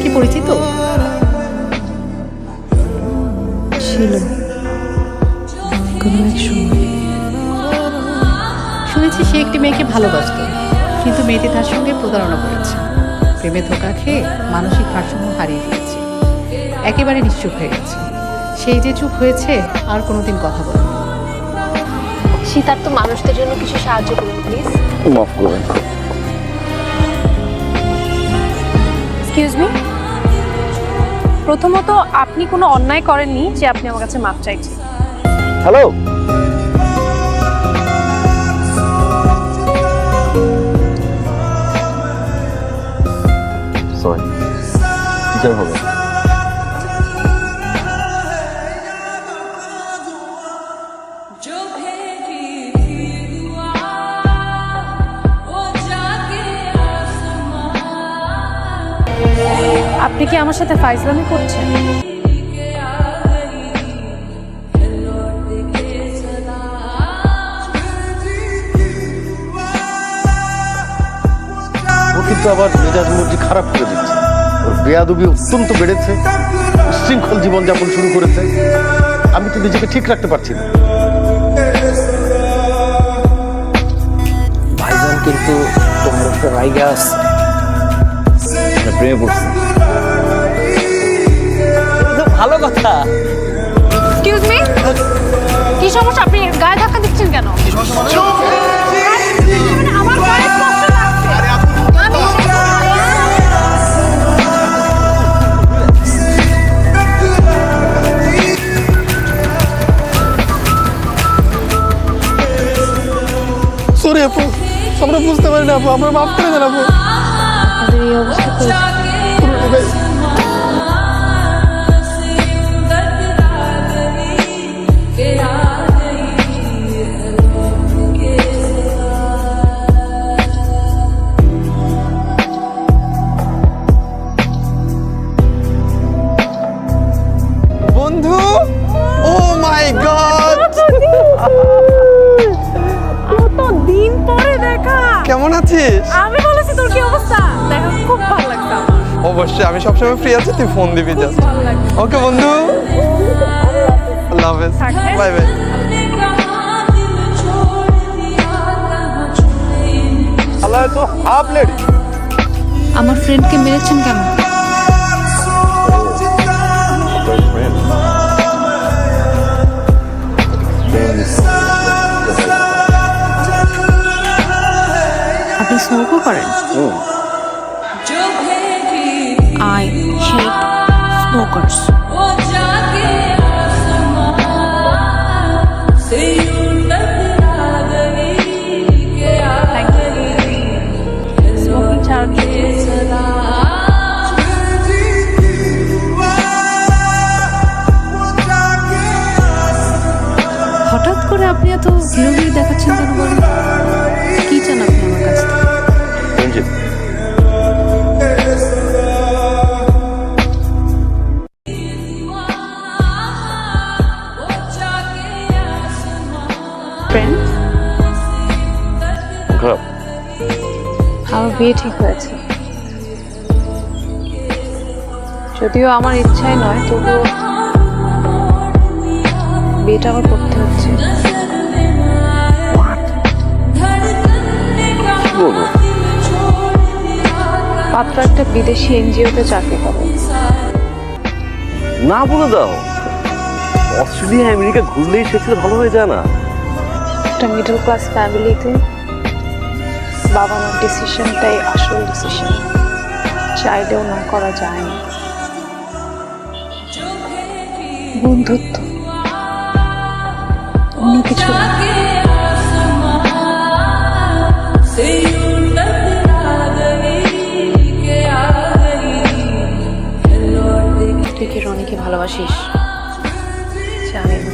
কি পরিচিত? ছিল কোনো এক সময়। শুনেছি সে একটি মেয়েকে ভালোবাসত, কিন্তু মেয়েটি তার সঙ্গে প্রতারণা করেছে। প্রেমে ধোঁকা খেয়ে মানসিক ভারসাম্য হারিয়ে ফেলেছে, একেবারে নিশ্চুপ হয়ে গেছে। সেই যে চুপ হয়েছে, আর কোনোদিন কথা বলেনি। শীতার্থ মানুষদের জন্য কিছু সাহায্য করুন প্লিজ। মাফ করবেন। এক্সকিউজ মি, প্রথমত আপনি কোনো অন্যায় করেননি যে আপনি আমার কাছে মাফ চাইছেন। হ্যালো, সরি, টিচার হবে। আপনি কি আমার সাথে ফাইজলামি করছেন? ও কিন্তু আবার মেজাজ মুরজি খারাপ করে দিচ্ছে। ওর বেয়াদবি অত্যন্ত বেড়েছে, উচ্ছৃঙ্খল জীবনযাপন শুরু করেছে। আমি তো নিজেকে ঠিক রাখতে পারছি না। ভাইজান কিন্তু তোমার উপরে রাইগা আছে, প্রেমে পড়ছে। ভালো কথা। এক্সকিউজ মি, কি সমস্যা? আপনি গায়ে ধাক্কা দিচ্ছেন কেন? আমার গায়ে কষ্ট লাগছে। সরি আপু, আমরা বুঝতে পারি না আপু, আমরা মাফ করে দেন আপু। আমাদের এই অবস্থা করেছে। বন্ধু, ও মাই গড, কতদিন পরে দেখা। কেমন আছিস? আমি বলেছি তোর কি অবস্থা? দেখা খুব ভালো লাগছে আমার। অবশ্যই, আমি সবসময় ফ্রি আছি, তুই ফোন দিবি জাস্ট। ভালো লাগছে। ওকে বন্ধু, আল্লাহ হাফেজ, থাক, হ্যাঁ? Bye bye. আল্লাহ তো হাফ লেডি। আমার ফ্রেন্ডকে মেরেছেন কেন? আপনি স্মোকও করেন? I hate smokers. স্মোকিং ছাড়া হঠাৎ করে আপনি এত হিরোগিরি দেখাচ্ছেন কেন বলেন? কি চান আপনি আমার কাছ থেকে? রঞ্জিত, ফ্রেন্ড, খারাপ। আমার বিয়ে ঠিক হয়েছে। যদিও আমার ইচ্ছাই নয়, তবুও বিয়েটা আমার করতে হচ্ছে। কি বলবো? পাত্র একটা বিদেশি এনজিওতে চাকরি করে। না বলে দাও, অস্ট্রেলিয়া আমেরিকা ঘুরলেই সেটা ভালো হয়ে যায় না? একটা মিডল ক্লাস ফ্যামিলিতে বাবা মার ডিসিশনটাই আসল ডিসিশন, চাইলেও না করা যায় না। বন্ধুত্ব, অন্য কিছু না। তুই কি রনিকে ভালোবাসিস? জানি না।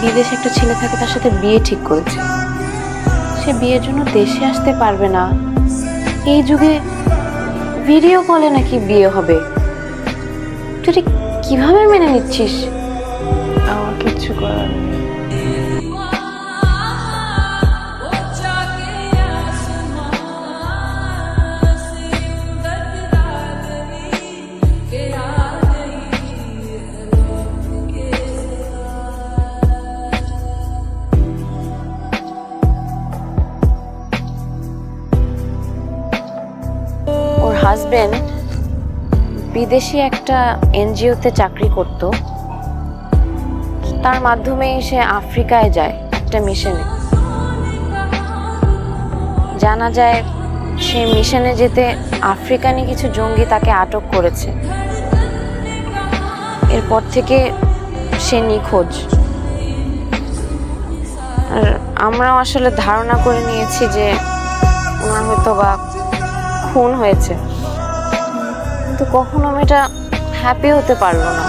বিদেশে একটা ছেলে থাকে, তার সাথে বিয়ে ঠিক করেছে। সে বিয়ের জন্য দেশে আসতে পারবে না। এই যুগে ভিডিও কলে নাকি বিয়ে হবে। তুই কিভাবে মেনে নিচ্ছিস? আমার কিচ্ছু করার নেই। হাজবেন্ড বিদেশি একটা এনজিওতে চাকরি করত, তার মাধ্যমে সে আফ্রিকায় যায় একটা মিশনে। জানা যায় সে মিশনে যেতে আফ্রিকানি কিছু জঙ্গি তাকে আটক করেছে। এরপর থেকে সে নিখোঁজ। আর আমরাও আসলে ধারণা করে নিয়েছি যে ওনার হয়তো বা খুন হয়েছে, কিন্তু কখনো আমি এটা হ্যাপি হতে পারলো না।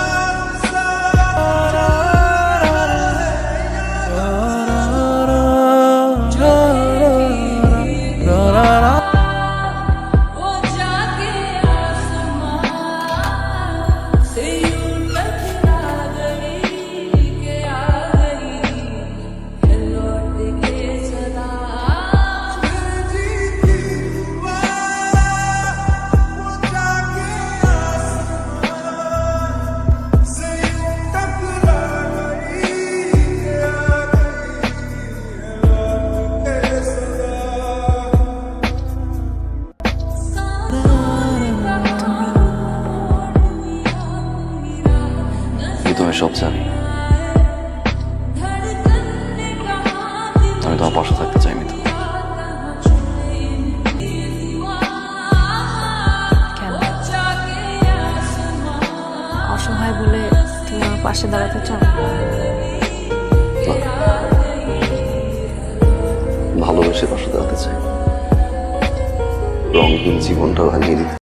কিন্তু আমি সব জানি। আমি তোমার পাশে থাকতে চাই মিতু। কেন? অসহায় বলে তুমি আমার পাশে দাঁড়াতে চাও? ভালোবেসে পাশে দাঁড়াতে চাই, রঙহীন জীবনটা ভাঙিয়ে দিতে।